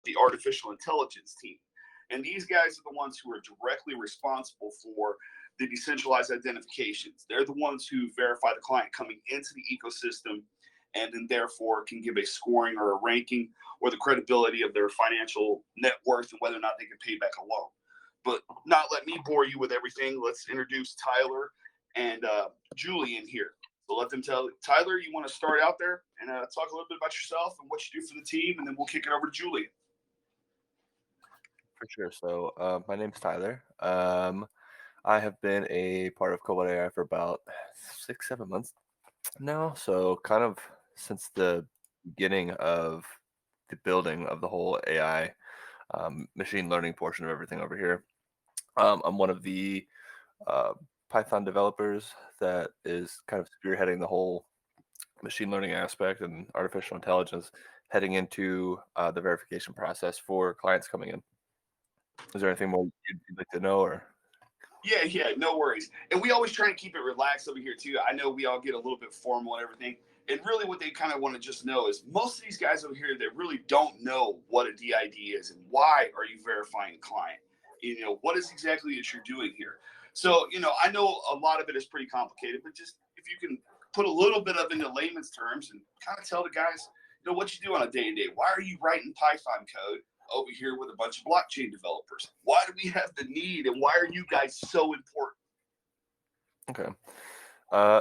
the artificial intelligence team. And these guys are the ones who are directly responsible for the decentralized identifications. They're the ones who verify the client coming into the ecosystem, and then therefore can give a scoring or a ranking or the credibility of their financial net worth and whether or not they can pay back a loan. But not let me bore you with everything. Let's introduce Tyler and Julian here. So let them tell Tyler, you want to start out there and talk a little bit about yourself and what you do for the team, and then we'll kick it over to Julian. For sure. So my name's Tyler. I have been a part of Cobalt AI for about 6-7 months now. So kind of since the beginning of the building of the whole AI machine learning portion of everything over here. I'm one of the uh, Python developers that is kind of spearheading the whole machine learning aspect and artificial intelligence heading into the verification process for clients coming in. Is there anything more you'd like to know, or? Yeah, no worries. And we always try to keep it relaxed over here too. I know we all get a little bit formal and everything. And really what they kind of want to just know is most of these guys over here that really don't know what a DID is and why are you verifying a client? You know, what is exactly that you're doing here? So, you know, I know a lot of it is pretty complicated, but just if you can put a little bit of into layman's terms and kind of tell the guys, you know, what you do on a day-to-day. Why are you writing Python code over here with a bunch of blockchain developers? Why do we have the need, and why are you guys so important? Okay.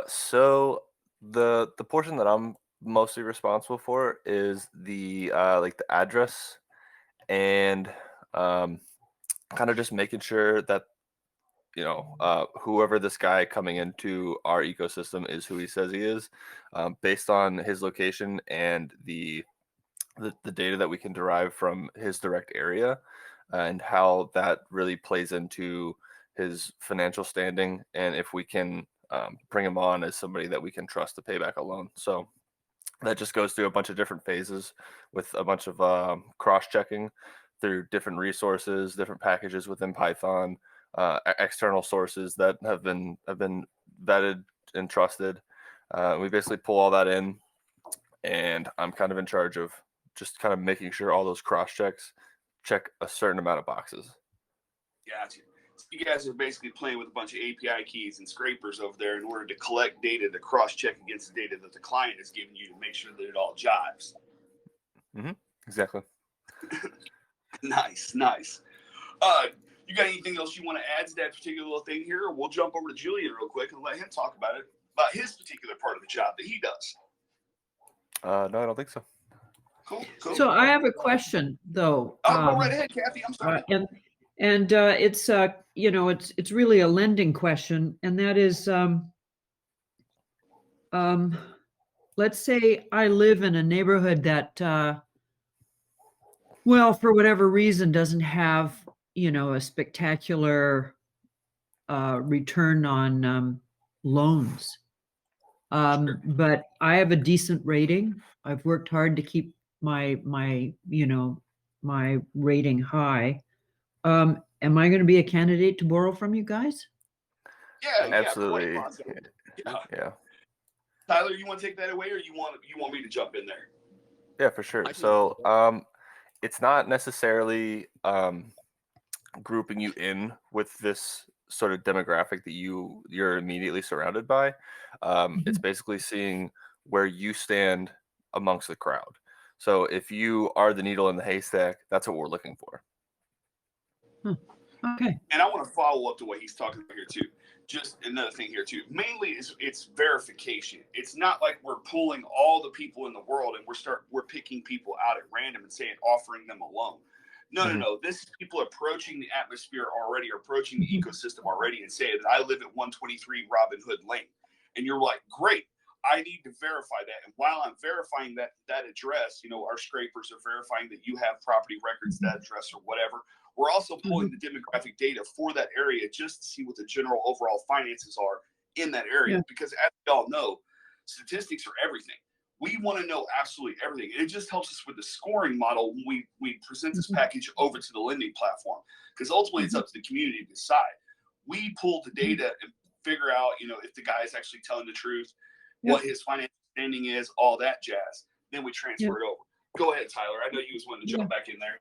So the portion that I'm mostly responsible for is the like the address and um, kind of just making sure that whoever this guy coming into our ecosystem is who he says he is, based on his location and the data that we can derive from his direct area, and how that really plays into his financial standing, and if we can bring him on as somebody that we can trust to pay back a loan. So that just goes through a bunch of different phases with a bunch of cross-checking through different resources, different packages within Python, external sources that have been vetted and trusted. We basically pull all that in, and I'm kind of in charge of just kind of making sure all those cross checks check a certain amount of boxes. Gotcha. So you guys are basically playing with a bunch of API keys and scrapers over there in order to collect data to cross-check against the data that the client is giving you to make sure that it all jives. Mm-hmm. Exactly. Nice. You got anything else you want to add to that particular little thing here? Or we'll jump over to Julian real quick and let him talk about his particular part of the job that he does. No, I don't think so. Cool. So I have a question, though. Go right ahead, Kathy. I'm sorry. And it's it's really a lending question, and that is, let's say I live in a neighborhood that, well, for whatever reason, doesn't have a spectacular return on loans. Sure. But I have a decent rating. I've worked hard to keep my rating high. Am I going to be a candidate to borrow from you guys? Yeah, Absolutely. Yeah. Tyler, you want to take that away, or you want me to jump in there? Yeah, for sure. So it's not necessarily grouping you in with this sort of demographic that you're immediately surrounded by. It's basically seeing where you stand amongst the crowd. So if you are the needle in the haystack, that's what we're looking for. Okay. And I want to follow up to what he's talking about here too. Just another thing here too. Mainly it's verification. It's not like we're pulling all the people in the world and we're picking people out at random and offering them a loan. No. This is people approaching the atmosphere already, or approaching the ecosystem already, and saying that I live at 123 Robin Hood Lane. And you're like, great, I need to verify that. And while I'm verifying that address, our scrapers are verifying that you have property records, that address or whatever. We're also pulling the demographic data for that area just to see what the general overall finances are in that area. Because as we all know, statistics are everything. We want to know absolutely everything. And it just helps us with the scoring model when we present this package over to the lending platform. Because ultimately it's up to the community to decide. We pull the data and figure out, if the guy is actually telling the truth, what his financial standing is, all that jazz. Then we transfer it over. Go ahead, Tyler. I know you was wanting to jump back in there.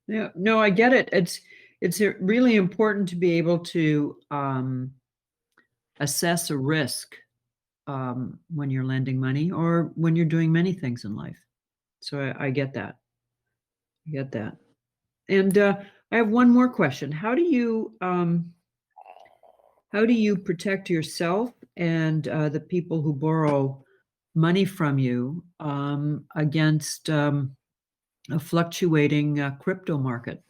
Yeah, no, I get it. It's really important to be able to assess a risk when you're lending money or when you're doing many things in life. So I get that. I get that. And I have one more question. How do you protect yourself and the people who borrow money from you against a fluctuating crypto market?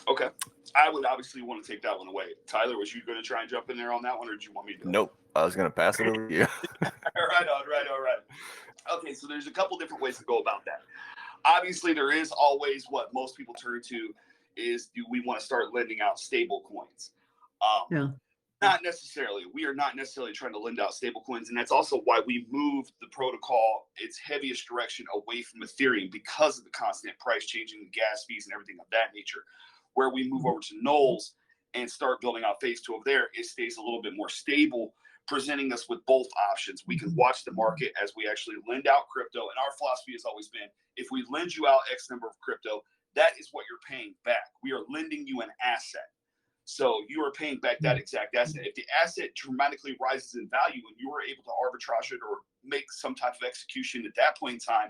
Okay. I would obviously want to take that one away. Tyler, was you going to try and jump in there on that one, or did you want me to do it? Nope. I was going to pass it over to you. Right on. Okay, so there's a couple different ways to go about that. Obviously, there is always what most people turn to is, do we want to start lending out stable coins? Yeah. Not necessarily. We are not necessarily trying to lend out stable coins, and that's also why we moved the protocol its heaviest direction away from Ethereum because of the constant price changing, the gas fees, and everything of that nature. Where we move over to Knowles and start building out phase 2 over there, it stays a little bit more stable, presenting us with both options. We can watch the market as we actually lend out crypto, and our philosophy has always been, if we lend you out X number of crypto, that is what you're paying back. We are lending you an asset. So you are paying back that exact asset. If the asset dramatically rises in value and you are able to arbitrage it or make some type of execution at that point in time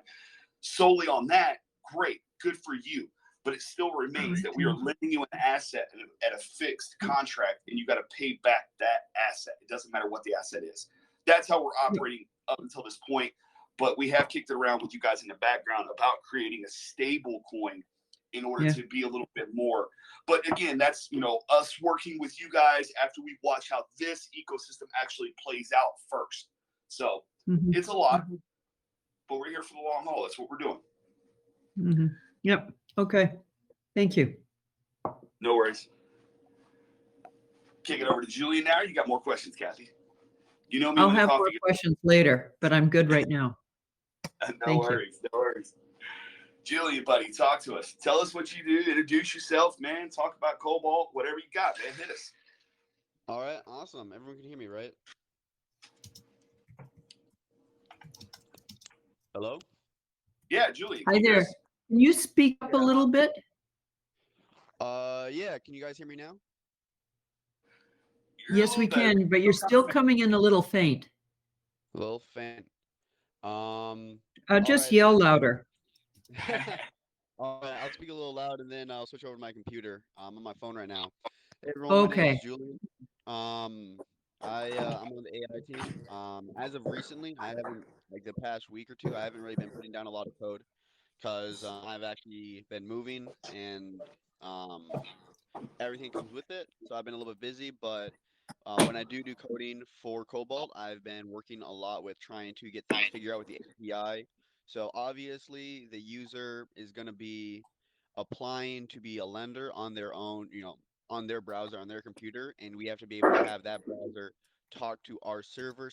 solely on that, great, good for you. But it still remains that we are lending you an asset at a fixed contract, and you got to pay back that asset. It doesn't matter what the asset is. That's how we're operating up until this point. But we have kicked it around with you guys in the background about creating a stable coin in order to be a little bit more. But again, that's, us working with you guys after we watch how this ecosystem actually plays out first. So it's a lot, but we're here for the long haul. That's what we're doing. Yep. Okay. Thank you. No worries. Kick it over to Julian now. You got more questions, Kathy? You know me. I'll have more questions later, but I'm good right now. No worries. Julian, buddy, talk to us. Tell us what you do. Introduce yourself, man. Talk about Cobalt, whatever you got, man. Hit us. All right, awesome. Everyone can hear me, right? Hello? Yeah, Julian. Hi there. Can you speak up a little bit? Yeah. Can you guys hear me now? Yes, we can, but you're still coming in a little faint. A little faint. Just yell louder. All right, I'll speak a little loud and then I'll switch over to my computer. I'm on my phone right now. Hey everyone, my name is Julian. I'm on the AI team. As of recently, I haven't, like the past week or two, I haven't really been putting down a lot of code because I've actually been moving and everything comes with it. So I've been a little bit busy, but when I do coding for Cobalt, I've been working a lot with trying to get things figured out with the API. So obviously, the user is going to be applying to be a lender on their own, on their browser, on their computer, and we have to be able to have that browser talk to our server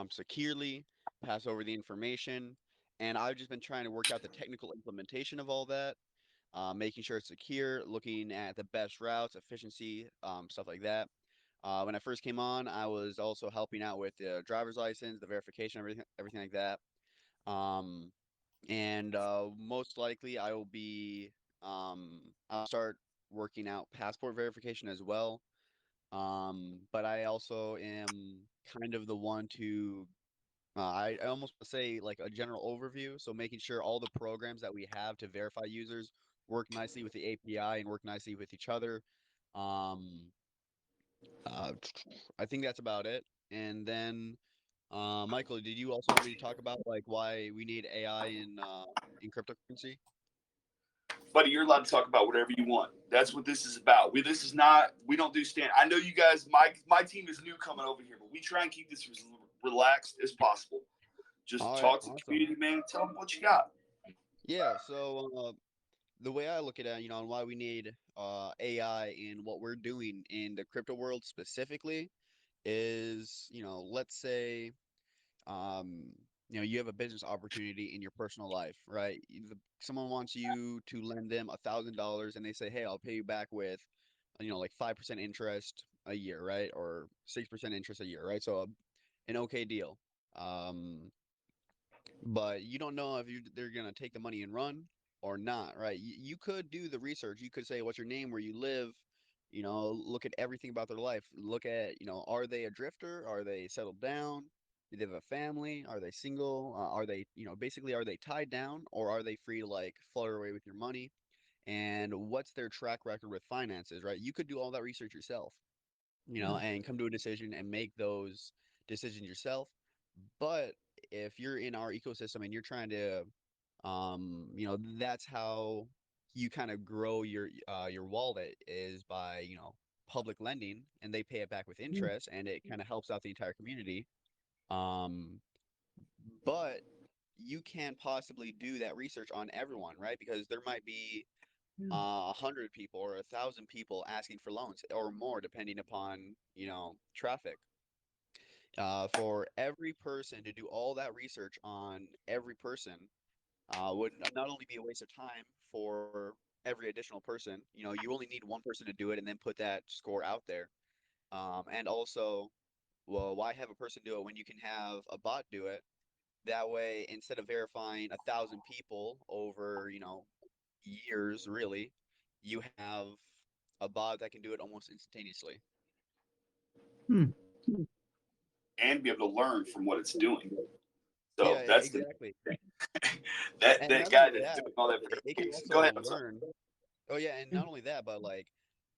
securely, pass over the information. And I've just been trying to work out the technical implementation of all that, making sure it's secure, looking at the best routes, efficiency, stuff like that. When I first came on, I was also helping out with the driver's license, the verification, everything like that. Um, and most likely, I'll start working out passport verification as well. But I also am kind of the one to I almost say like a general overview. So making sure all the programs that we have to verify users work nicely with the API and work nicely with each other. Um, uh, I think that's about it. And then, Michael, did you also want me to talk about like why we need AI in cryptocurrency? Buddy, you're allowed to talk about whatever you want. That's what this is about. We don't do stand. I know you guys, my team is new coming over here, but we try and keep this as relaxed as possible. Just talk to the community, man. Tell them what you got. Yeah, so the way I look at it, and why we need AI and what we're doing in the crypto world specifically is, let's say um, you have a business opportunity in your personal life, right? Someone wants you to lend them $1,000 and they say, hey, I'll pay you back with, like 5% interest a year, right? Or 6% interest a year, right? So an okay deal. Um, but you don't know if they're gonna take the money and run or not, right? You could do the research. You could say, "What's your name? Where you live?" Look at everything about their life. Look at, are they a drifter? Are they settled down? Do they have a family? Are they single? Are they, basically, are they tied down or are they free to like flutter away with your money? And what's their track record with finances, right? You could do all that research yourself, and come to a decision and make those decisions yourself. But if you're in our ecosystem and you're trying to, that's how you kind of grow your wallet is by, public lending, and they pay it back with Mm, interest, and it kind of helps out the entire community. Um, but you can't possibly do that research on everyone, right? Because there might be yeah. 100 people or 1,000 people asking for loans or more, depending upon, traffic. For every person to do all that research on every person would not only be a waste of time for every additional person. You only need one person to do it and then put that score out there. And also, well, why have a person do it when you can have a bot do it? That way, instead of verifying 1,000 people over, years, really, you have a bot that can do it almost instantaneously. Hmm. and be able to learn from what it's doing. So Yeah, that's the exactly. And that not guy only that's that, doing all that it can verification. Go also ahead. I'm sorry. learn. Oh yeah, and not only that, but like,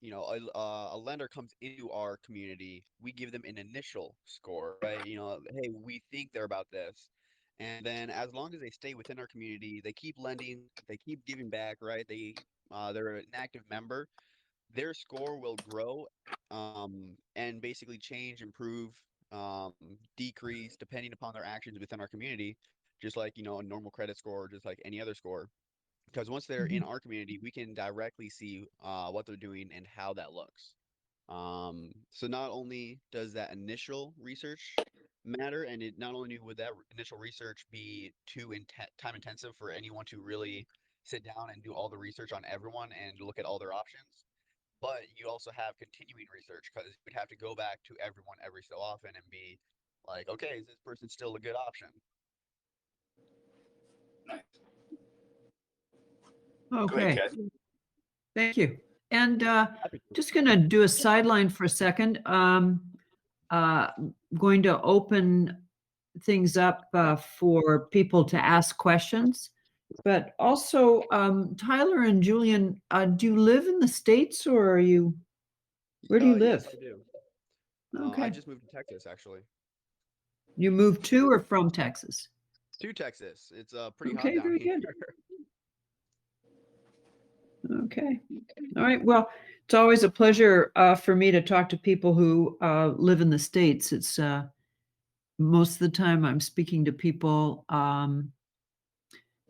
a lender comes into our community, we give them an initial score, right? Hey, we think they're about this. And then as long as they stay within our community, they keep lending, they keep giving back, right? They're an active member, their score will grow, and basically change, improve, um, decrease depending upon their actions within our community, just like, a normal credit score, just like any other score. Because once they're in Mhm. our community, we can directly see what they're doing and how that looks. So not only does that initial research matter, and it not only would that initial research be too time intensive for anyone to really sit down and do all the research on everyone and look at all their options, but you also have continuing research because you'd have to go back to everyone every so often and be like, okay, is this person still a good option? Nice. Go ahead, Okay, Kathy. thank you. And Happy to. just going to do a sideline for a second. Uh, Going to open things up for people to ask questions. But also, Tyler and Julian, do you live in the States or where do you Yes, live? I do. I Okay. just moved to Texas, actually. You moved to or from Texas? To Texas. It's pretty hot Okay, down very here. good. Okay. All right. Well, it's always a pleasure for me to talk to people who live in the States. It's most of the time I'm speaking to people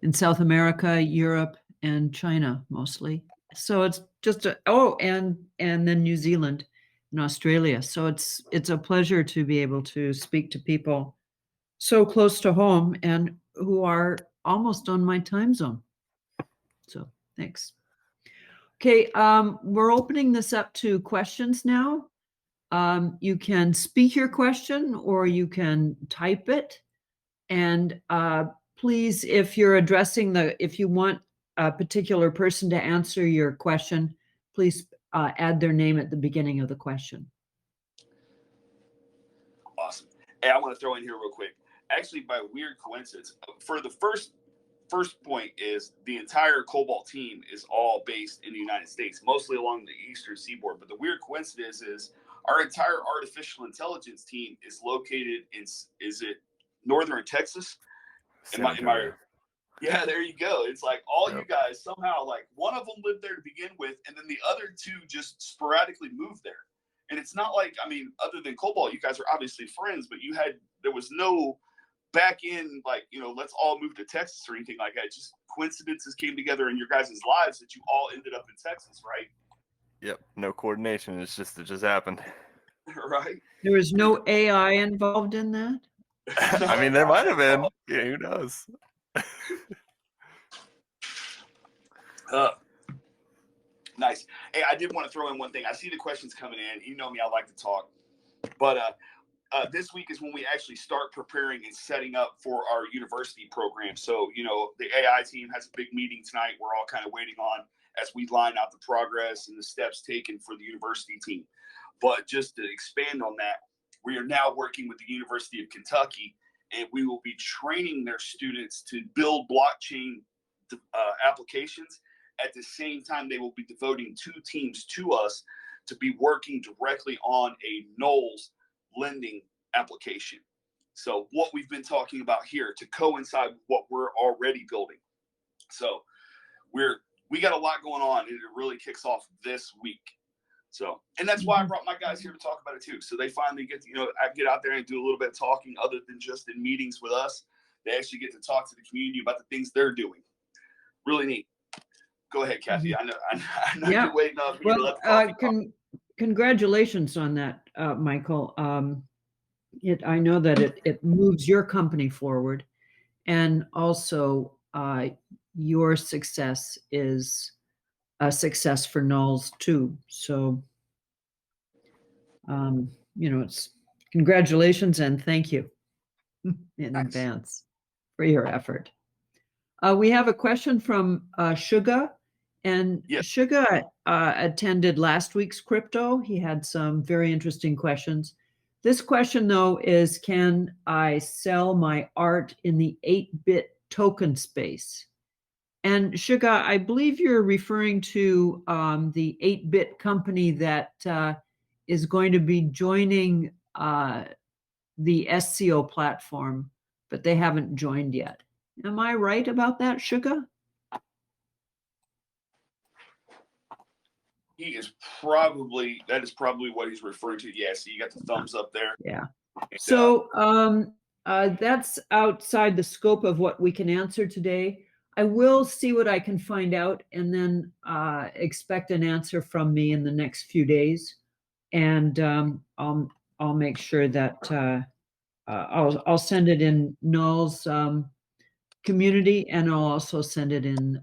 in South America, Europe, and China mostly. So it's just and then New Zealand and Australia. So it's a pleasure to be able to speak to people so close to home and who are almost on my time zone. So thanks. Okay, we're opening this up to questions now. You can speak your question or you can type it. And please, if you're addressing if you want a particular person to answer your question, please add their name at the beginning of the question. Awesome. Hey, I want to throw in here real quick. Actually, by weird coincidence, for the first point is the entire Cobalt team is all based in the United States, mostly along the eastern seaboard. But the weird coincidence is our entire artificial intelligence team is located in, is it northern Texas? San Antonio. Yeah, there you go. It's like all you Yep. guys somehow, like one of them lived there to begin with, and then the other two just sporadically moved there. And it's not like, I mean, other than Cobalt, you guys are obviously friends, but there was no back in, like, let's all move to Texas or anything like that. Just coincidences came together in your guys' lives that you all ended up in Texas, right? Yep. No coordination. It just happened. Right? There was no AI involved in that? I mean, there might have been. Yeah, who knows? Nice. Hey, I did want to throw in one thing. I see the questions coming in. You know me, I like to talk. But this week is when we actually start preparing and setting up for our university program. So, the AI team has a big meeting tonight. We're all kind of waiting on as we line out the progress and the steps taken for the university team. But just to expand on that, we are now working with the University of Kentucky, and we will be training their students to build blockchain applications. At the same time, they will be devoting 2 teams to us to be working directly on a Knowles lending application. So what we've been talking about here to coincide with what we're already building. So we got a lot going on, and it really kicks off this week. So, and that's why I brought my guys here to talk about it too. So they finally get to, get out there and do a little bit of talking other than just in meetings with us. They actually get to talk to the community about the things they're doing. Really neat. Go ahead, Kathy. I know Yeah. you're waiting on me to Well, let the coffee congratulations on that, Michael. I know that it moves your company forward, and also your success is a success for Knowles too. So, it's congratulations and thank you in Nice. advance for your effort. We have a question from Suga, and Yes. Suga attended last week's crypto. He had some very interesting questions. This question, though, is can I sell my art in the 8-bit token space? And Suga, I believe you're referring to the 8-bit company that is going to be joining the SCO platform, but they haven't joined yet. Am I right about that, Suga? That is probably what he's referring to. Yeah, so you got the thumbs up there. Yeah. And, So that's outside the scope of what we can answer today. I will see what I can find out and then expect an answer from me in the next few days. And I'll make sure that I'll send it in Null's community, and I'll also send it in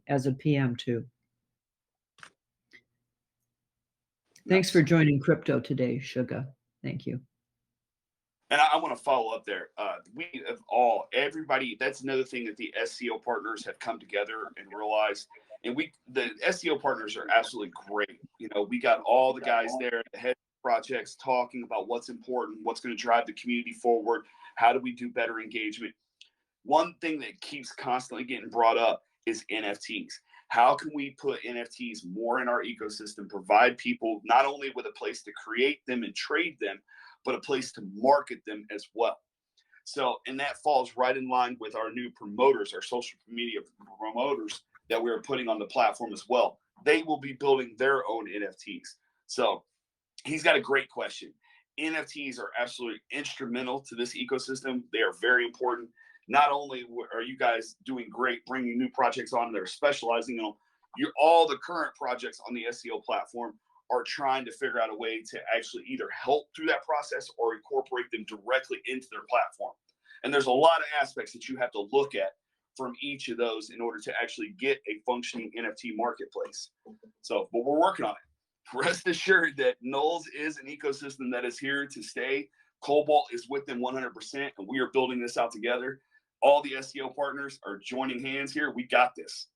as a PM too. Thanks for joining crypto today, Suga. Thank you. And I want to follow up there. We have everybody, that's another thing that the SEO partners have come together and realized. And the SEO partners are absolutely great. We got all the guys there, the head projects, talking about what's important, what's going to drive the community forward, how do we do better engagement. One thing that keeps constantly getting brought up is NFTs. How can we put NFTs more in our ecosystem, provide people not only with a place to create them and trade them, but a place to market them as well. So, and that falls right in line with our new promoters, our social media promoters that we're putting on the platform as well. They will be building their own NFTs. So he's got a great question. NFTs are absolutely instrumental to this ecosystem. They are very important. Not only are you guys doing great, bringing new projects on that are specializing, all the current projects on the SEO platform are trying to figure out a way to actually either help through that process or incorporate them directly into their platform. And there's a lot of aspects that you have to look at from each of those in order to actually get a functioning NFT marketplace. So, but we're working on it. Rest assured that Knowles is an ecosystem that is here to stay. Cobalt is with them 100%, and we are building this out together. All the SEO partners are joining hands here. We got this.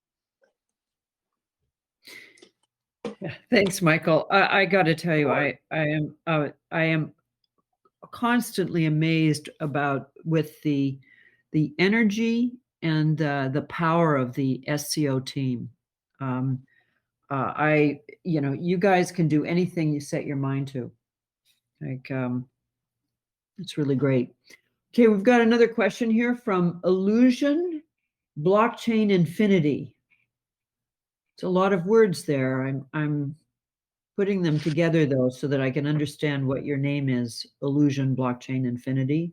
Thanks, Michael. I got to tell you, I am constantly amazed with the energy and the power of the SEO team. You guys can do anything you set your mind to. It's really great. Okay, we've got another question here from Illusion Blockchain Infinity. It's a lot of words there. I'm putting them together though so that I can understand what your name is, Illusion Blockchain Infinity.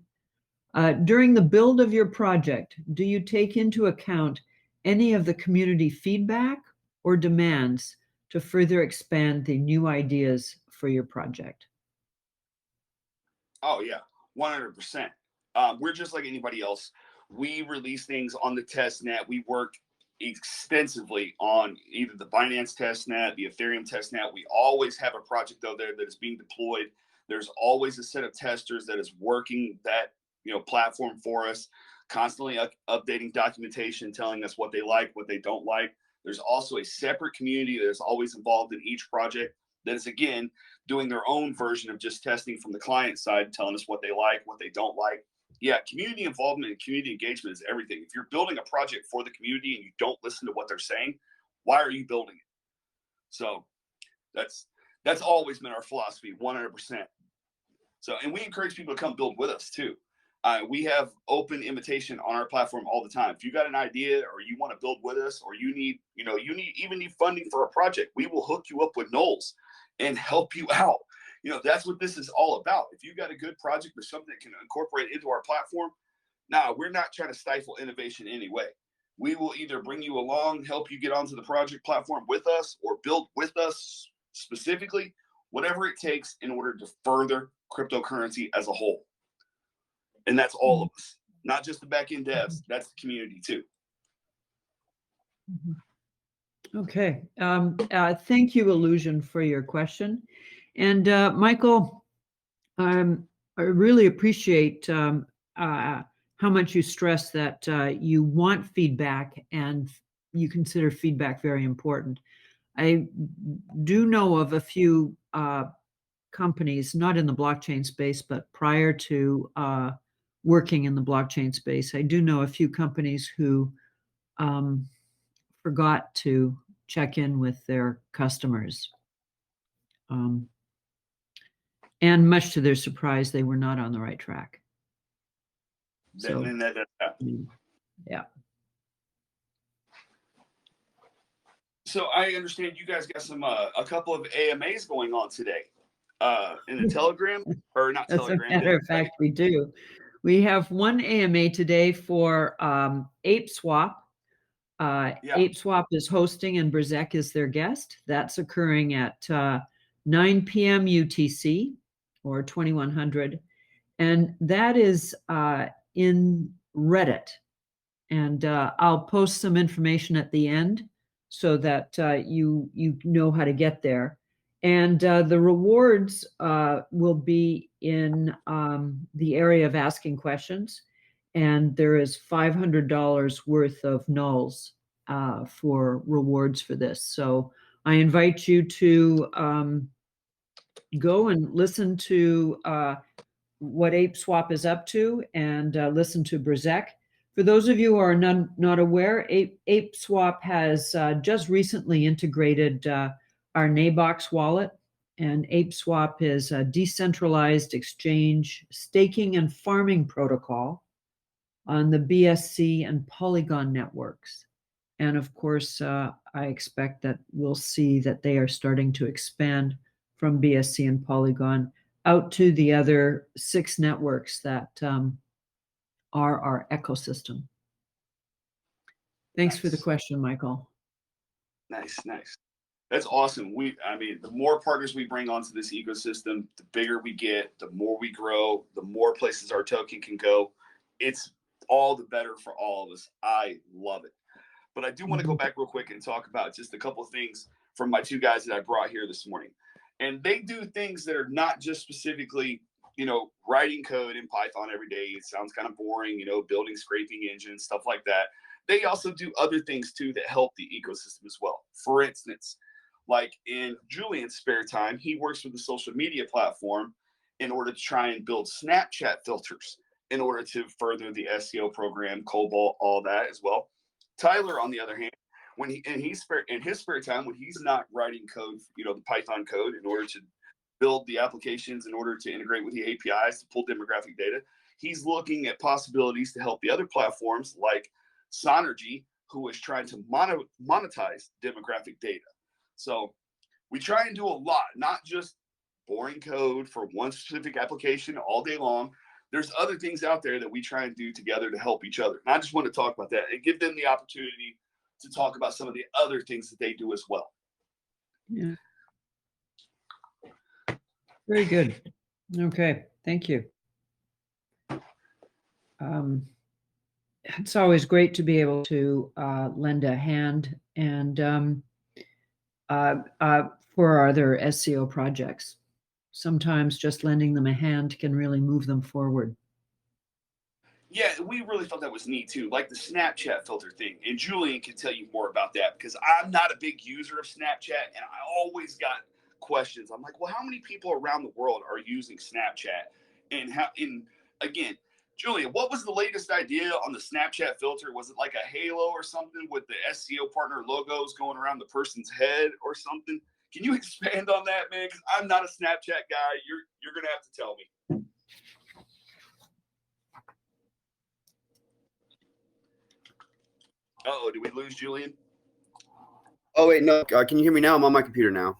During the build of your project, do you take into account any of the community feedback or demands to further expand the new ideas for your project? Oh yeah, 100%. We're just like anybody else. We release things on the test net. We work extensively on either the Binance test net, the Ethereum test net. We always have a project out there that is being deployed There's always a set of testers that is working that, platform for us, constantly updating documentation, telling us what they like, what they don't like. There's also a separate community that is always involved in each project that is, again, doing their own version of just testing from the client side, telling us what they like, what they don't like. Yeah, community involvement and community engagement is everything. If you're building a project for the community and you don't listen to what they're saying, why are you building it? So that's always been our philosophy, 100%. So, and we encourage people to come build with us too. We have open invitation on our platform all the time. If you got an idea or you want to build with us, or you need funding for a project, we will hook you up with Knowles and help you out. That's what this is all about. If you got a good project or something that can incorporate into our platform, we're not trying to stifle innovation in any way. We will either bring you along, help you get onto the project platform with us, or build with us specifically, whatever it takes in order to further cryptocurrency as a whole. And that's all of us, not just the back-end devs. That's the community too. Okay. Thank you, Illusion, for your question. And Michael, I really appreciate how much you stress that you want feedback and you consider feedback very important. I do know of a few companies, not in the blockchain space, but prior to working in the blockchain space, I do know a few companies who forgot to check in with their customers. And much to their surprise, they were not on the right track. So, yeah. So I understand you guys got a couple of AMAs going on today in the Telegram, or not Telegram. As a matter of fact, we do. We have one AMA today for ApeSwap. ApeSwap is hosting and Brzek is their guest. That's occurring at 9 p.m. UTC or 2100. And that is in Reddit. And I'll post some information at the end so that you know how to get there. And the rewards will be in the area of asking questions. And there is $500 worth of nulls for rewards for this. So I invite you to go and listen to what ApeSwap is up to and listen to Brzek. For those of you who are not aware, ApeSwap has just recently integrated our Naybox wallet, and ApeSwap is a decentralized exchange, staking, and farming protocol on the BSC and Polygon networks. And of course, I expect that we'll see that they are starting to expand from BSC and Polygon out to the other 6 networks that are our ecosystem. Thanks for the question, Michael. Nice. That's awesome. The more partners we bring onto this ecosystem, the bigger we get, the more we grow, the more places our token can go. It's all the better for all of us. I love it. But I do want to go back real quick and talk about just a couple of things from my 2 guys that I brought here this morning. And they do things that are not just specifically, writing code in Python every day. It sounds kind of boring, building scraping engines, stuff like that. They also do other things too that help the ecosystem as well. For instance, like in Julian's spare time, he works with the social media platform in order to try and build Snapchat filters in order to further the SEO program, Cobalt, all that as well. Tyler, on the other hand, when in his spare time, when he's not writing code, the Python code in order to build the applications, in order to integrate with the APIs to pull demographic data, he's looking at possibilities to help the other platforms like Sonergy, who is trying to monetize demographic data. So we try and do a lot, not just boring code for one specific application all day long. There's other things out there that we try and do together to help each other. And I just want to talk about that and give them the opportunity to talk about some of the other things that they do as well. Yeah. Very good. Okay, thank you. It's always great to be able to lend a hand and for our other SEO projects. sometimes just lending them a hand can really move them forward. Yeah, we really thought that was neat too, like the Snapchat filter thing. And Julian can tell you more about that because I'm not a big user of Snapchat, and I always got questions. I'm like, well, how many people around the world are using Snapchat? And how? And again, Julian, what was the latest idea on the Snapchat filter? Was it like a halo or something with the SEO partner logos going around the person's head or something? Can you expand on that, man? Because I'm not a Snapchat guy. You're gonna have to tell me. Uh-oh, did we lose Julian? Oh wait, no. Can you hear me now? I'm on my computer now.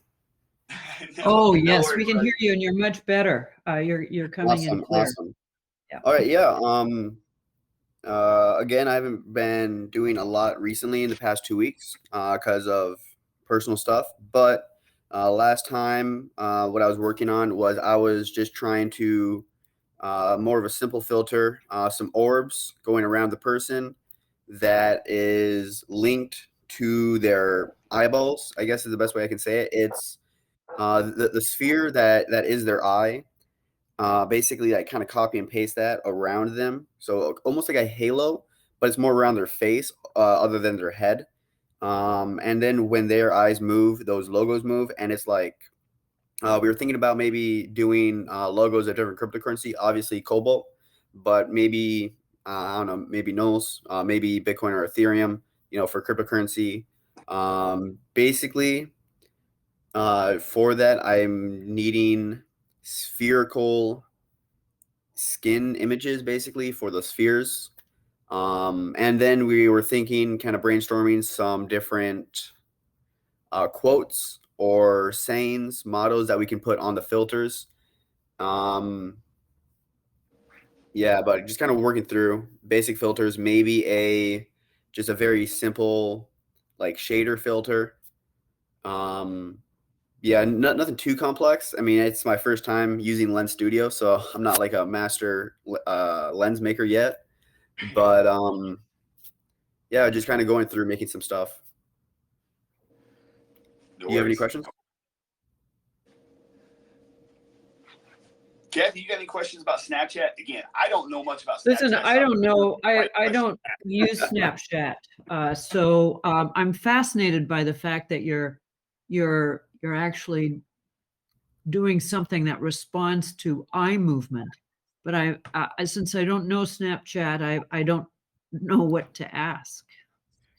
Oh yes, we can hear you, and you're much better. You're coming in clear. Awesome. Yeah. All right, yeah. Again, I haven't been doing a lot recently in the past 2 weeks because of personal stuff. But last time, what I was working on was I was just trying to more of a simple filter, some orbs going around the person that is linked to their eyeballs, I guess is the best way I can say it. It's the sphere that is their eye. Basically, I kind of copy and paste that around them, so almost like a halo, but it's more around their face, other than their head. And then when their eyes move, those logos move, and it's like we were thinking about maybe doing logos of different cryptocurrency, obviously Cobalt, but maybe I don't know, maybe Knowles, maybe Bitcoin or Ethereum, for cryptocurrency. Basically, for that, I'm needing spherical skin images, basically for the spheres. And then we were thinking, kind of brainstorming some different quotes or sayings, mottos that we can put on the filters. Yeah, but just kind of working through basic filters, maybe just a very simple like shader filter. Yeah, nothing too complex. I mean, it's my first time using Lens Studio, so I'm not like a master lens maker yet. But yeah, just kind of going through making some stuff. No Do you have any worries. questions? Kathy, you got any questions about Snapchat? Again, I don't know much about Snapchat. Listen, I don't know. I don't use Snapchat, so I'm fascinated by the fact that you're actually doing something that responds to eye movement. But since I don't know Snapchat, I don't know what to ask.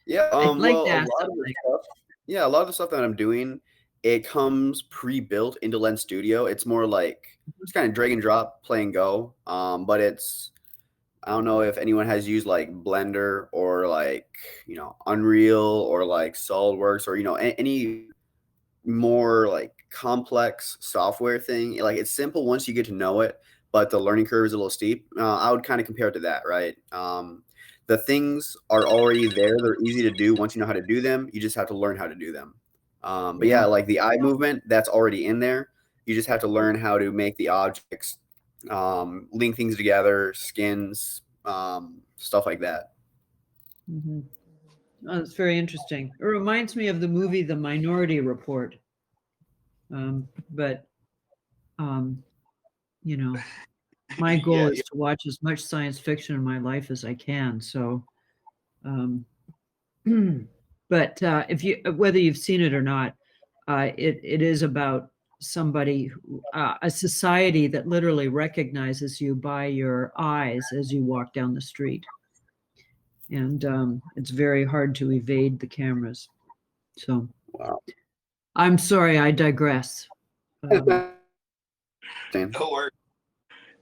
Yeah, I'd like well, to a ask lot of the something. stuff, yeah, a lot of the stuff that I'm doing, it comes pre-built into Lens Studio. It's more like just kind of drag and drop, play and go. But I don't know if anyone has used like Blender or like, Unreal or like SolidWorks or, any more like complex software thing. Like it's simple once you get to know it, but the learning curve is a little steep. I would kind of compare it to that, right? The things are already there. They're easy to do once you know how to do them. You just have to learn how to do them. But yeah, like the eye movement, that's already in there. You just have to learn how to make the objects, link things together, skins, stuff like that. Mm-hmm. Oh, that's very interesting. It reminds me of the movie The Minority Report. But my goal is to watch as much science fiction in my life as I can. So, but whether you've seen it or not, it is about somebody, a society that literally recognizes you by your eyes as you walk down the street. And it's very hard to evade the cameras. So, Wow. I'm sorry, I digress. No worries.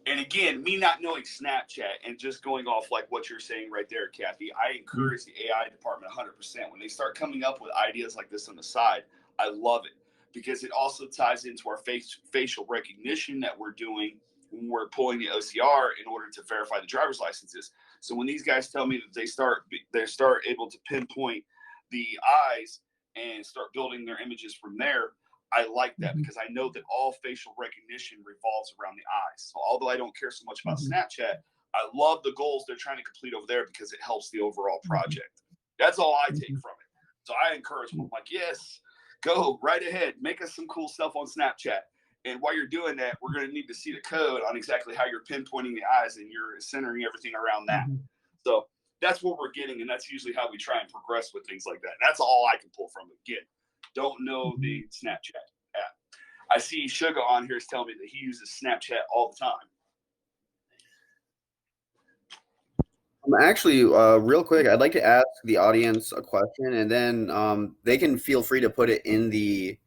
And again, me not knowing Snapchat and just going off like what you're saying right there, Kathy, I encourage the AI department 100%. When they start coming up with ideas like this on the side, I love it because it also ties into our facial recognition that we're doing when we're pulling the OCR in order to verify the driver's licenses. So when these guys tell me that they start able to pinpoint the eyes and start building their images from there, I like that because I know that all facial recognition revolves around the eyes. So although I don't care so much about Snapchat, I love the goals they're trying to complete over there because it helps the overall project. That's all I take from it. So I encourage them. I'm like, yes, go right ahead. Make us some cool stuff on Snapchat. And while you're doing that, we're going to need to see the code on exactly how you're pinpointing the eyes and you're centering everything around that. Mhm. So that's what we're getting, and that's usually how we try and progress with things like that. And that's all I can pull from it. Again, don't know the Snapchat app. I see Sugar on here is telling me that he uses Snapchat all the time. Actually, real quick, I'd like to ask the audience a question, and then they can feel free to put it in the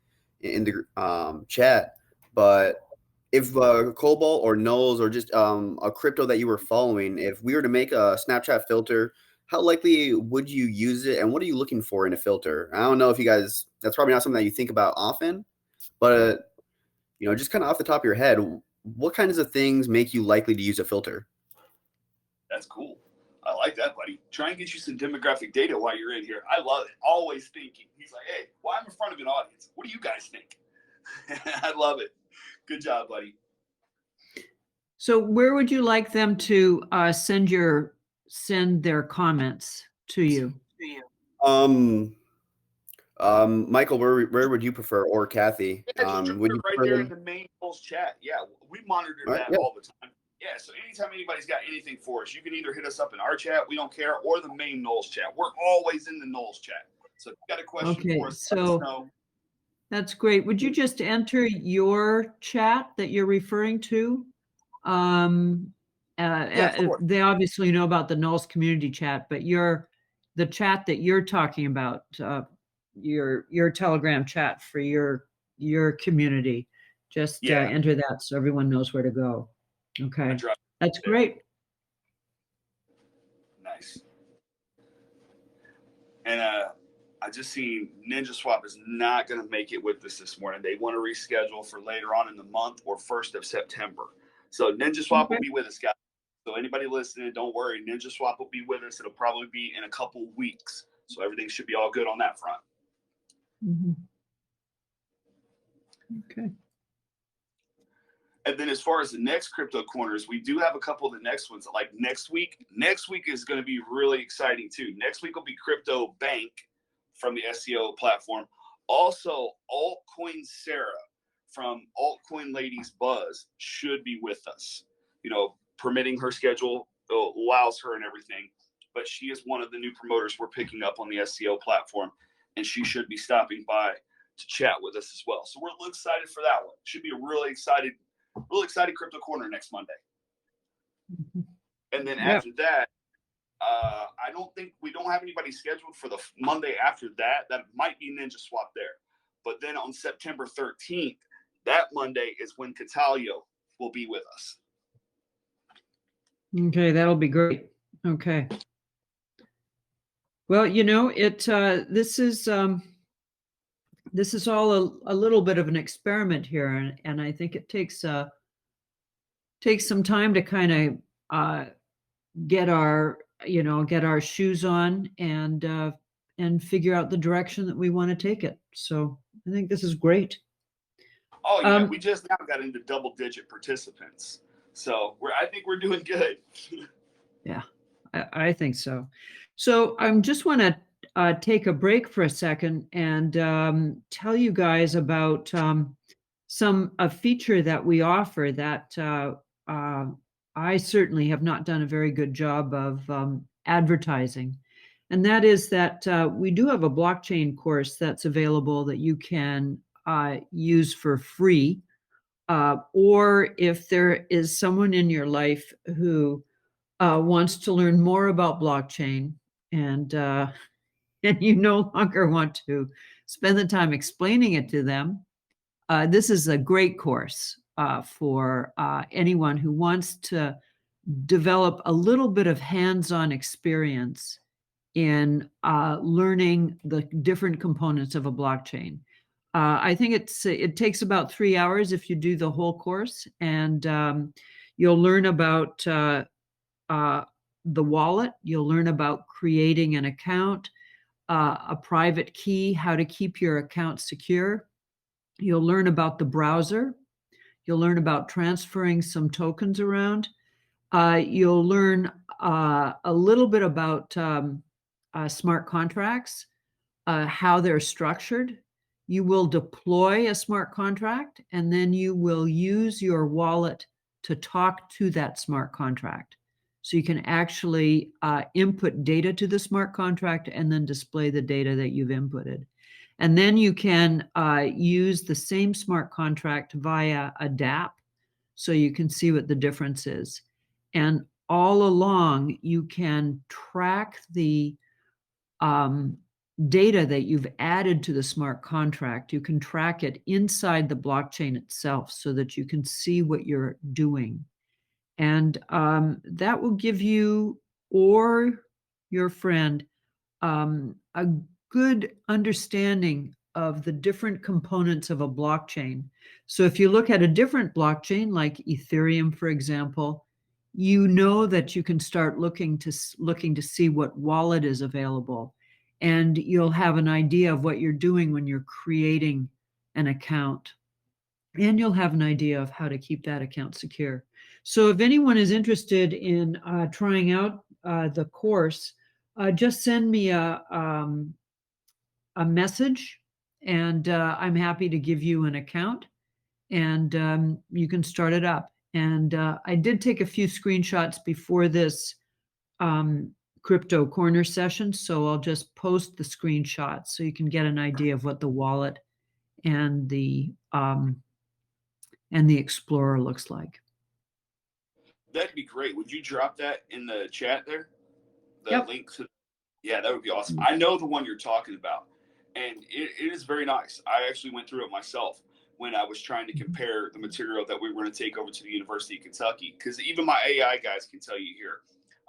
chat. But if Cobalt or Knowles or just a crypto that you were following, if we were to make a Snapchat filter, how likely would you use it, and what are you looking for in a filter? I don't know if you guys, that's probably not something that you think about often, but just kind of off the top of your head, what kinds of things make you likely to use a filter? That's cool. I like that, buddy. Try and get you some demographic data while you're in here. I love it. Always thinking. He's like, hey, while I'm in front of an audience, what do you guys think? I love it. Good job, buddy. So where would you like them to send their comments to you? Michael, where would you prefer, or Kathy? Yeah, just Would put you it right prefer there them? in the main Pulse chat. Yeah, we monitor All right, that yeah. all the time. Yeah, so anytime anybody's got anything for us, you can either hit us up in our chat, we don't care, or the main Knowles chat. We're always in the Knowles chat. So if you got a question Okay, for us, let us so know. that's great. Would you just enter your chat that you're referring to? Of course. They obviously know about the Knowles community chat, but the chat that you're talking about, your Telegram chat for your community, just Yeah. enter that so everyone knows where to go. Okay, I dropped that's there. great. Nice. And I just seen Ninja Swap is not going to make it with us this morning. They want to reschedule for later on in the month or 1st of September. So Ninja Swap will be with us, guys. So anybody listening, don't worry. Ninja Swap will be with us. It'll probably be in a couple weeks. So everything should be all good on that front. Mhm. Okay. And then as far as the next crypto corners, we do have a couple of the next ones. Like next week is going to be really exciting too. Next week will be Crypto Bank from the SEO platform. Also, Altcoin Sarah from Altcoin Ladies Buzz should be with us. Permitting her schedule allows her and everything. But she is one of the new promoters we're picking up on the SEO platform. And she should be stopping by to chat with us as well. So we're a little excited for that one. Should be a really excited crypto corner next Monday. And then after that, we don't have anybody scheduled for the Monday after that. That might be Ninja Swap there. But then on September 13th, that Monday is when Catalio will be with us. Okay, that'll be great. Okay. Well, this is all a little bit of an experiment here, and I think it takes some time to kind of get our shoes on and figure out the direction that we want to take it. So I think this is great. Oh yeah, we just now got into double-digit participants, so I think we're doing good. Yeah, I think so. So I just want to take a break for a second and tell you guys about a feature that we offer that I certainly have not done a very good job of advertising. And that is that we do have a blockchain course that's available that you can use for free. Or if there is someone in your life who wants to learn more about blockchain and you no longer want to spend the time explaining it to them, this is a great course for anyone who wants to develop a little bit of hands-on experience in learning the different components of a blockchain. I think it takes about 3 hours if you do the whole course, and you'll learn about the wallet. You'll learn about creating an account, a private key, how to keep your account secure. You'll learn about the browser. You'll learn about transferring some tokens around. You'll learn a little bit about smart contracts, how they're structured. you will deploy a smart contract, and then you will use your wallet to talk to that smart contract. So you can actually input data to the smart contract and then display the data that you've inputted. And then you can use the same smart contract via a DApp, so you can see what the difference is. And all along, you can track the data that you've added to the smart contract. You can track it inside the blockchain itself so that you can see what you're doing. And that will give you or your friend a good understanding of the different components of a blockchain. So if you look at a different blockchain like Ethereum, for example, you know that you can start looking to see what wallet is available, and you'll have an idea of what you're doing when you're creating an account, and you'll have an idea of how to keep that account secure. So if anyone is interested in trying out the course, just send me a message, and I'm happy to give you an account, and you can start it up. And I did take a few screenshots before this crypto corner session, so I'll just post the screenshots so you can get an idea of what the wallet and the Explorer looks like. That'd be great. Would you drop that in the chat there? The Yep. link to, yeah, that would be awesome. I know the one you're talking about, and it is very nice. I actually went through it myself when I was trying to compare the material that we were going to take over to the University of Kentucky, because even my AI guys can tell you here.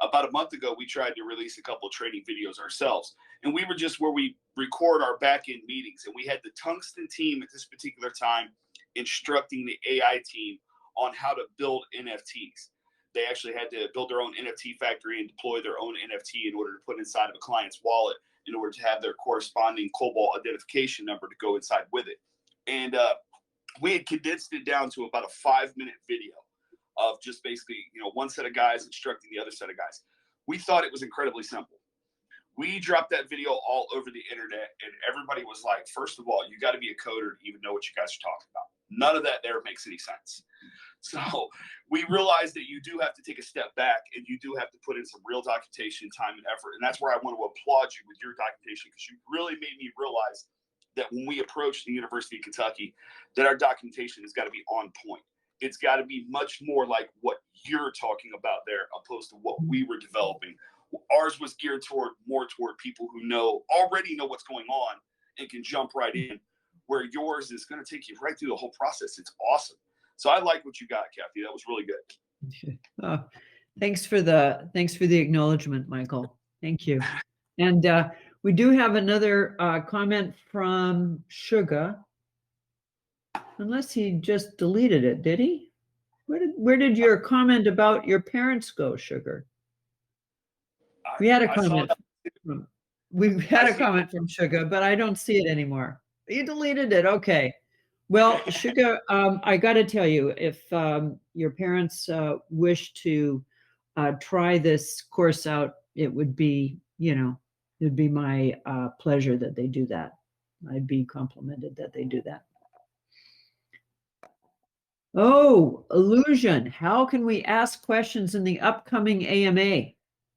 About a month ago, we tried to release a couple of training videos ourselves, and we were just where we record our back-end meetings, and we had the Tungsten team at this particular time instructing the AI team on how to build NFTs. They actually had to build their own NFT factory and deploy their own NFT in order to put inside of a client's wallet in order to have their corresponding Cobalt identification number to go inside with it. And we had condensed it down to about a 5-minute video of just basically, one set of guys instructing the other set of guys. We thought it was incredibly simple. We dropped that video all over the internet, and everybody was like, first of all, you got to be a coder to even know what you guys are talking about. None of that there makes any sense. So we realized that you do have to take a step back, and you do have to put in some real documentation, time, and effort. And that's where I want to applaud you with your documentation, because you really made me realize that when we approach the University of Kentucky, that our documentation has got to be on point. It's got to be much more like what you're talking about there, opposed to what we were developing. Ours was geared more toward people who already know what's going on and can jump right in, where yours is going to take you right through the whole process. It's awesome. So I like what you got, Kathy. That was really good. Oh, thanks for the acknowledgement, Michael. Thank you. And we do have another comment from Sugar, unless he just deleted it. Did he? Where did your comment about your parents go, Sugar? We had a comment. We had a comment from Sugar, but I don't see it anymore. You deleted it. Okay. Well, Sugar, I got to tell you, if your parents wish to try this course out, it would be, it'd be my pleasure that they do that. I'd be complimented that they do that. Oh, Illusion. How can we ask questions in the upcoming AMA?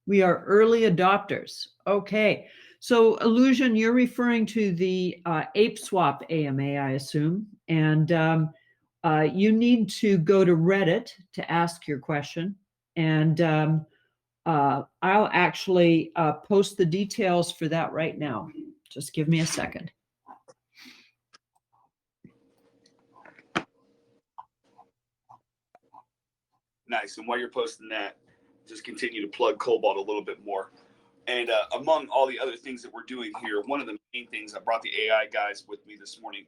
We are early adopters. Okay. So Illusion, you're referring to the ApeSwap AMA, I assume. And you need to go to Reddit to ask your question. And I'll actually post the details for that right now. Just give me a second. Nice. And while you're posting that, just continue to plug Cobalt a little bit more. And among all the other things that we're doing here, one of the main things, I brought the AI guys with me this morning,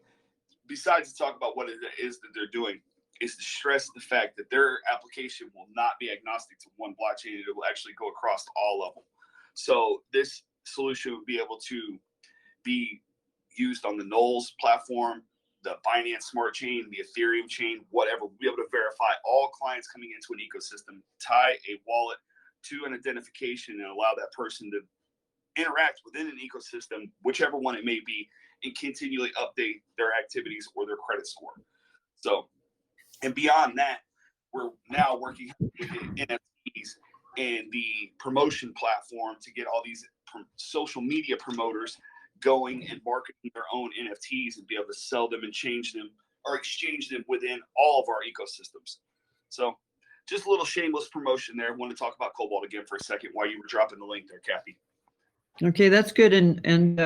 besides to talk about what it is that they're doing, is to stress the fact that their application will not be agnostic to one blockchain. It will actually go across all of them. So this solution will be able to be used on the Knowles platform, the Binance Smart Chain, the Ethereum chain, whatever. We'll be able to verify all clients coming into an ecosystem, tie a wallet to an identification, and allow that person to interact within an ecosystem, whichever one it may be, and continually update their activities or their credit score. So, and beyond that, we're now working with the NFTs and the promotion platform to get all these social media promoters going and marketing their own NFTs and be able to sell them and change them or exchange them within all of our ecosystems. So just a little shameless promotion there. I want to talk about Cobalt again for a second while you were dropping the link there, Kathy. Okay, that's good. And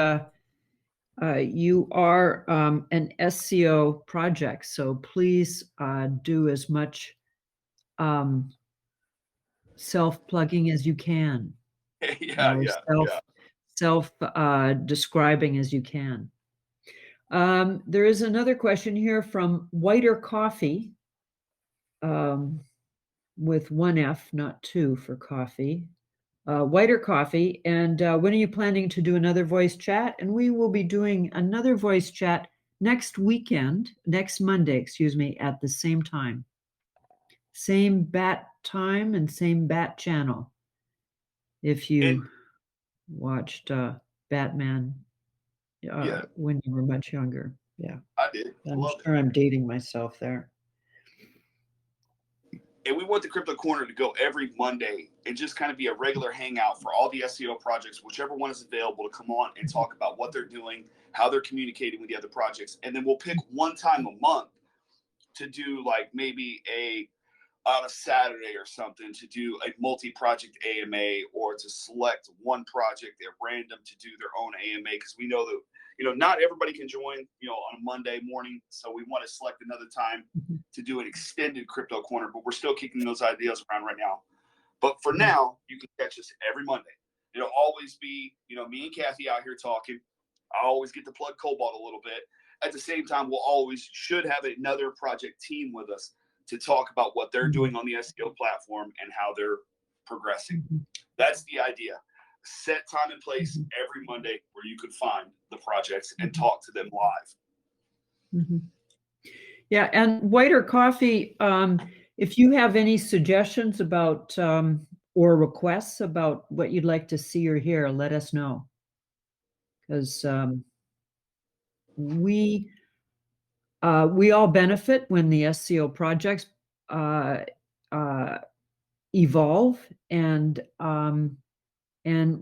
you are an SEO project, so please do as much self-plugging as you can. Self-describing as you can. There is another question here from Whiter Coffee, with one F, not two for coffee. Whiter Coffee, and when are you planning to do another voice chat? And we will be doing another voice chat next Monday, excuse me, at the same time. Same bat time and same bat channel. If you watched Batman when you were much younger. Yeah. I did. I'm sure I'm dating myself there. And we want the Crypto Corner to go every Monday and just kind of be a regular hangout for all the SEO projects, whichever one is available, to come on and talk about what they're doing, how they're communicating with the other projects. And then we'll pick one time a month to do like maybe on a Saturday or something to do a multi-project AMA, or to select one project at random to do their own AMA. Because we know that, not everybody can join, on a Monday morning. So we want to select another time to do an extended Crypto Corner, but we're still kicking those ideas around right now. But for now, you can catch us every Monday. It'll always be, me and Kathy out here talking. I always get to plug Cobalt a little bit. At the same time, should have another project team with us to talk about what they're doing on the SEO platform and how they're progressing. That's the idea. Set time and place every Monday where you could find the projects and talk to them live. Yeah, and Whiter Coffee, if you have any suggestions about or requests about what you'd like to see or hear, let us know. Because we all benefit when the SEO projects evolve, and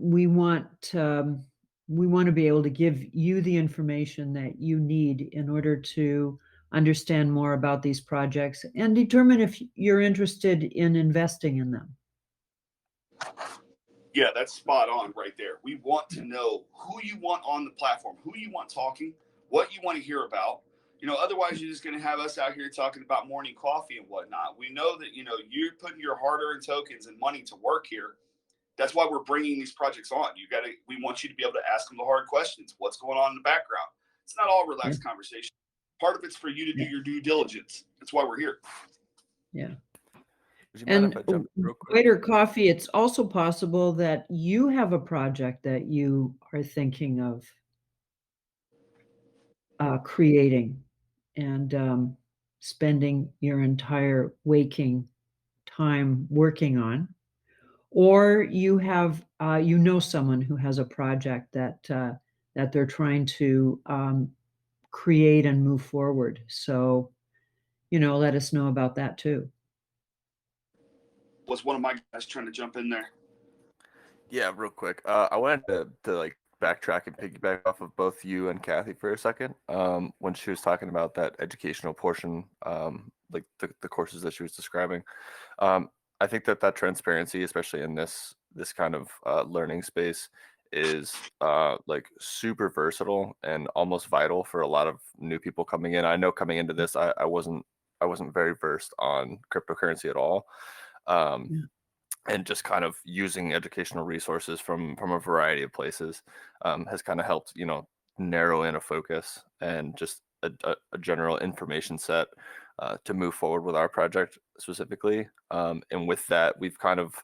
we want to be able to give you the information that you need in order to understand more about these projects and determine if you're interested in investing in them. Yeah, that's spot on right there. We want to know who you want on the platform, who you want talking, what you want to hear about. Otherwise you're just going to have us out here talking about morning coffee and whatnot. We know that, you're putting your hard-earned tokens and money to work here. That's why we're bringing these projects on. We want you to be able to ask them the hard questions. What's going on in the background? It's not all relaxed conversation. Part of it's for you to do your due diligence. That's why we're here. Yeah. Would you mind if I jump real quick? Whiter Coffee, it's also possible that you have a project that you are thinking of creating and spending your entire waking time working on, or you have someone who has a project that they're trying to create and move forward. So, let us know about that too. Was one of my guys trying to jump in there? Yeah, real quick. I wanted to like backtrack and piggyback off of both you and Kathy for a second. When she was talking about that educational portion, like the courses that she was describing. I think that transparency, especially in this kind of learning space, is like super versatile and almost vital for a lot of new people coming in. I know coming into this, I wasn't very versed on cryptocurrency at all. And just kind of using educational resources from a variety of places has kind of helped, narrow in a focus and just a general information set to move forward with our project specifically. And with that, we've kind of,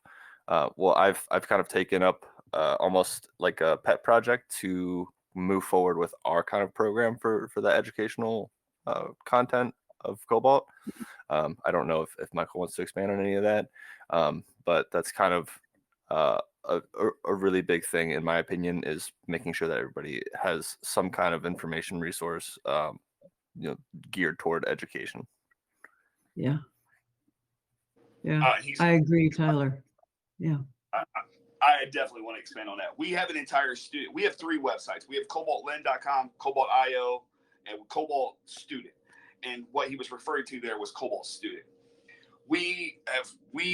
I've kind of taken up almost like a pet project to move forward with our kind of program for the educational content of Cobalt. I don't know if Michael wants to expand on any of that, but that's kind of a really big thing, in my opinion, is making sure that everybody has some kind of information resource, geared toward education. Yeah. Yeah. He's I agree, Tyler. Yeah. I definitely want to expand on that. We have an entire student. We have 3 websites. We have cobaltlend.com, Cobalt.io, and Cobalt Student. And what he was referring to there was Cobalt Student. We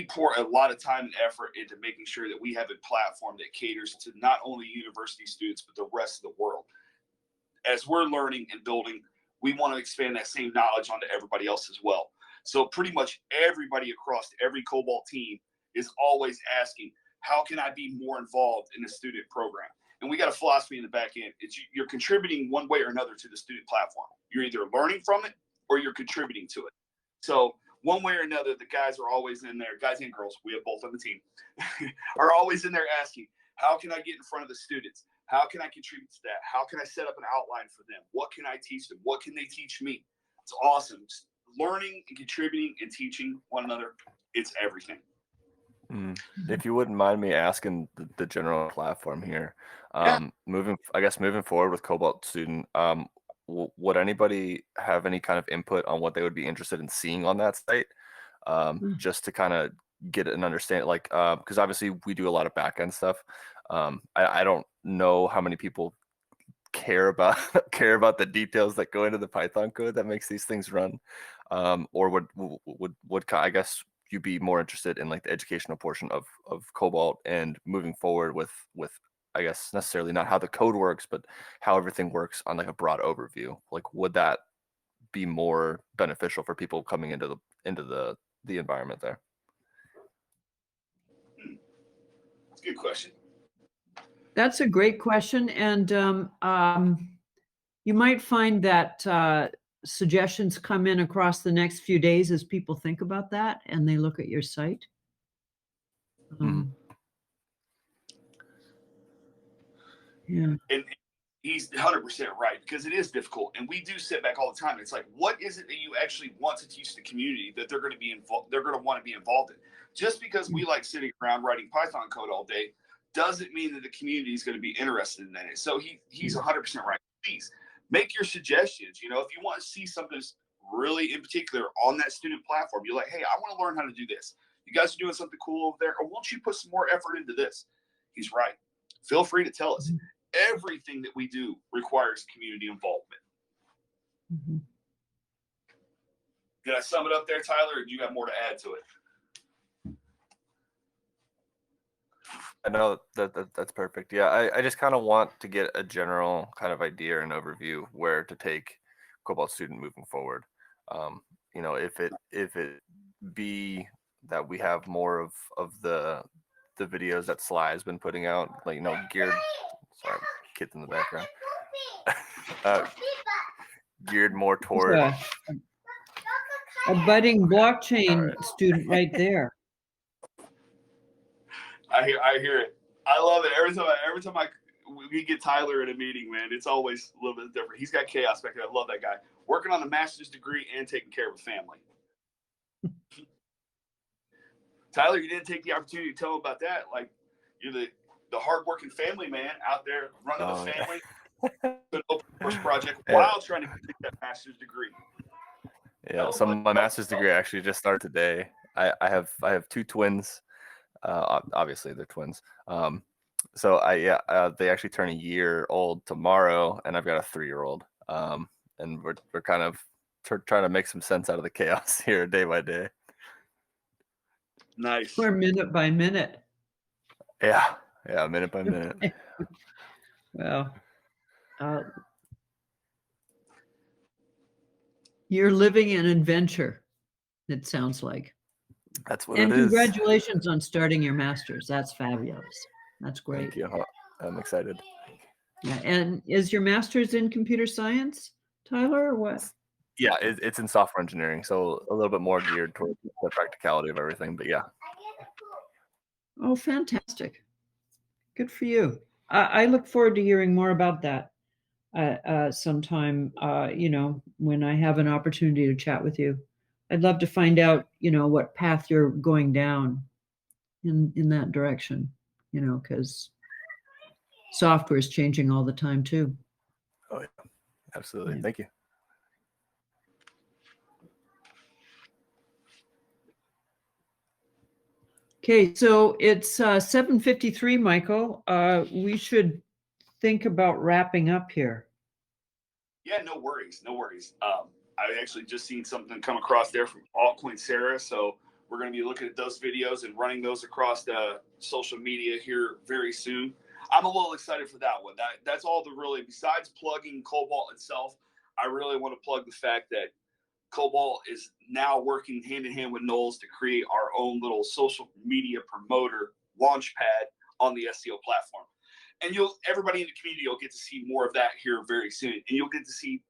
pour a lot of time and effort into making sure that we have a platform that caters to not only university students, but the rest of the world. As we're learning and building, we want to expand that same knowledge onto everybody else as well. So pretty much everybody across every Cobalt team is always asking, how can I be more involved in the student program? And we got a philosophy in the back end. You're contributing one way or another to the student platform. You're either learning from it or you're contributing to it. So one way or another, the guys are always in there, guys and girls, we have both on the team, are always in there asking, how can I get in front of the students? How can I contribute to that? How can I set up an outline for them? What can I teach them? What can they teach me? It's awesome. Just learning and contributing and teaching one another, it's everything. If you wouldn't mind me asking the general platform here, moving forward with Cobalt Student, would anybody have any kind of input on what they would be interested in seeing on that site? Just to kind of get an understanding, like, because obviously we do a lot of back-end stuff. I don't know how many people care about the details that go into the Python code that makes these things run, or would I guess you be more interested in like the educational portion of Cobalt and moving forward with I guess necessarily not how the code works, but how everything works on like a broad overview? Like, would that be more beneficial for people coming into the environment there? That's a good question. That's a great question. And you might find that suggestions come in across the next few days as people think about that and they look at your site. Yeah. And he's 100% right, because it is difficult. And we do sit back all the time. It's like, what is it that you actually want to teach the community that they're going to be involved? They're going to want to be involved in. Just because we like sitting around writing Python code all day doesn't mean that the community is going to be interested in it. So he's 100% right. Please make your suggestions. If you want to see something really in particular on that student platform, you're like, hey, I want to learn how to do this. You guys are doing something cool over there, or won't you put some more effort into this? He's right. Feel free to tell us. Everything that we do requires community involvement. Did I sum it up there, Tyler, or do you got more to add to it? I know that's perfect. Yeah, I just kind of want to get a general kind of idea and overview where to take Cobalt Student moving forward. If it be that we have more of the videos that Sly has been putting out, like geared. Sorry, kids in the background. Geared more toward a budding blockchain student right there. I hear it. I love it. Every time we get Tyler in a meeting, man, it's always a little bit different. He's got chaos back there. I love that guy. Working on a master's degree and taking care of a family. Tyler, you didn't take the opportunity to tell him about that. Like, you're the hardworking family man out there running the family. An open source project while trying to get that master's degree. Yeah, so my master's degree actually just started today. I have 2 twins. Obviously they're twins. So they actually turn a year old tomorrow, and I've got a 3-year-old. And we're kind of trying to make some sense out of the chaos here day by day. Nice. Or minute by minute. Yeah, minute by minute. Well, you're living an adventure, it sounds like. That's what and it is. Congratulations on starting your master's. That's fabulous. That's great. Thank you. I'm excited. Yeah. And is your master's in computer science, Tyler, or what? Yeah, it's in software engineering, so a little bit more geared towards the practicality of everything, but yeah. Oh, fantastic. Good for you. I look forward to hearing more about that sometime, when I have an opportunity to chat with you. I'd love to find out, what path you're going down in that direction. because software is changing all the time too. Oh yeah, absolutely. Yeah. Thank you. Okay, so it's 7:53, Michael. We should think about wrapping up here. Yeah, no worries, no worries. I actually just seen something come across there from Altcoin Sarah, so we're going to be looking at those videos and running those across the social media here very soon. I'm a little excited for that one. That's all the really, besides plugging Cobalt itself, I really want to plug the fact that Cobalt is now working hand in hand with Knowles to create our own little social media promoter launch pad on the SEO platform. And everybody in the community will get to see more of that here very soon. And you'll get to see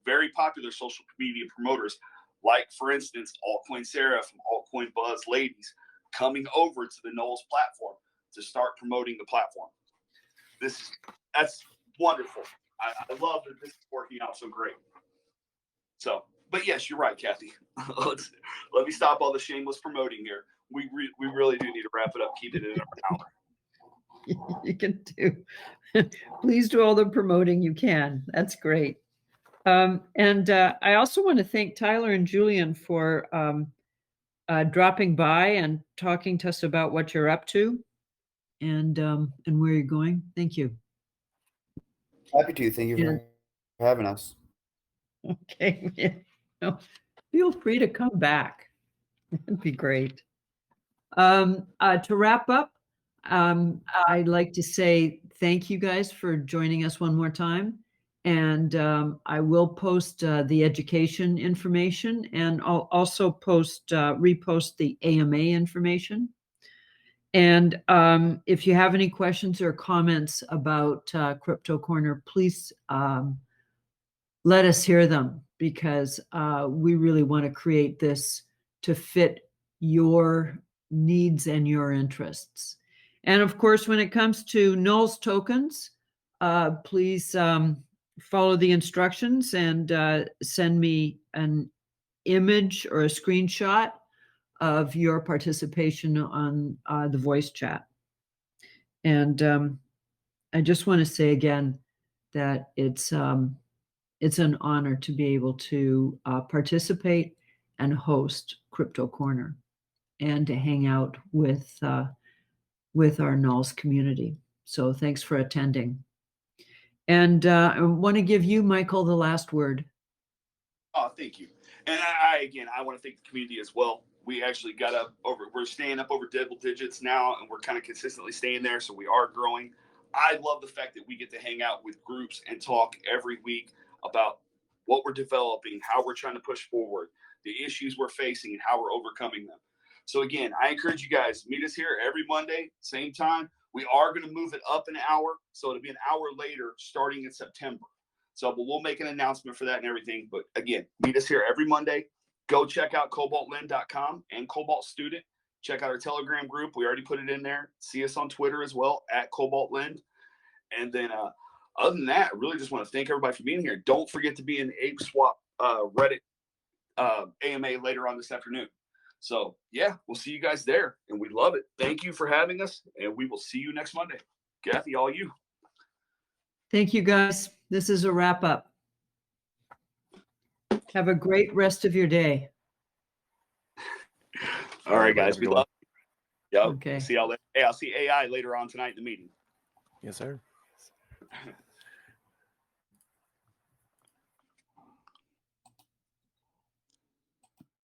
very popular social media promoters, like, for instance, Altcoin Sarah from Altcoin Buzz Ladies, coming over to the Knowles platform to start promoting the platform. That's wonderful. I love that this is working out so great. So, but yes, you're right, Kathy. Let me stop all the shameless promoting here. We really do need to wrap it up. Keep it in an hour. You can do. Please do all the promoting you can. That's great. And I also want to thank Tyler and Julian for dropping by and talking to us about what you're up to and where you're going. Thank you. Happy to. Thank you for having us. Okay. Yeah. No, feel free to come back. That'd be great. To wrap up, I'd like to say thank you guys for joining us one more time. And I will post the education information, and I'll also repost the AMA information. And if you have any questions or comments about Crypto Corner, please let us hear them, because we really want to create this to fit your needs and your interests. And of course, when it comes to Knowles tokens, please follow the instructions and send me an image or a screenshot of your participation on the voice chat. And I just want to say again that it's an honor to be able to participate and host Crypto Corner and to hang out with our Knowles community. So thanks for attending. And I want to give you, Michael, the last word. Oh, thank you. And I want to thank the community as well. We actually we're staying up over double digits now, and we're kind of consistently staying there. So we are growing. I love the fact that we get to hang out with groups and talk every week about what we're developing, how we're trying to push forward, the issues we're facing, and how we're overcoming them. So again, I encourage you guys, meet us here every Monday, same time. We are going to move it up an hour, so it'll be an hour later starting in September. So we'll make an announcement for that and everything. But again, meet us here every Monday. Go check out cobaltlend.com and Cobalt Student. Check out our Telegram group. We already put it in there. See us on Twitter as well, at Cobalt Lend. And then other than that, I really just want to thank everybody for being here. Don't forget to be in the Ape Swap Reddit AMA later on this afternoon. So, yeah, we'll see you guys there. And we love it. Thank you for having us. And we will see you next Monday. Kathy, all you. Thank you, guys. This is a wrap up. Have a great rest of your day. All right, guys. We love you. Yep. Okay. See y'all later. Hey, I'll see AI later on tonight in the meeting. Yes, sir.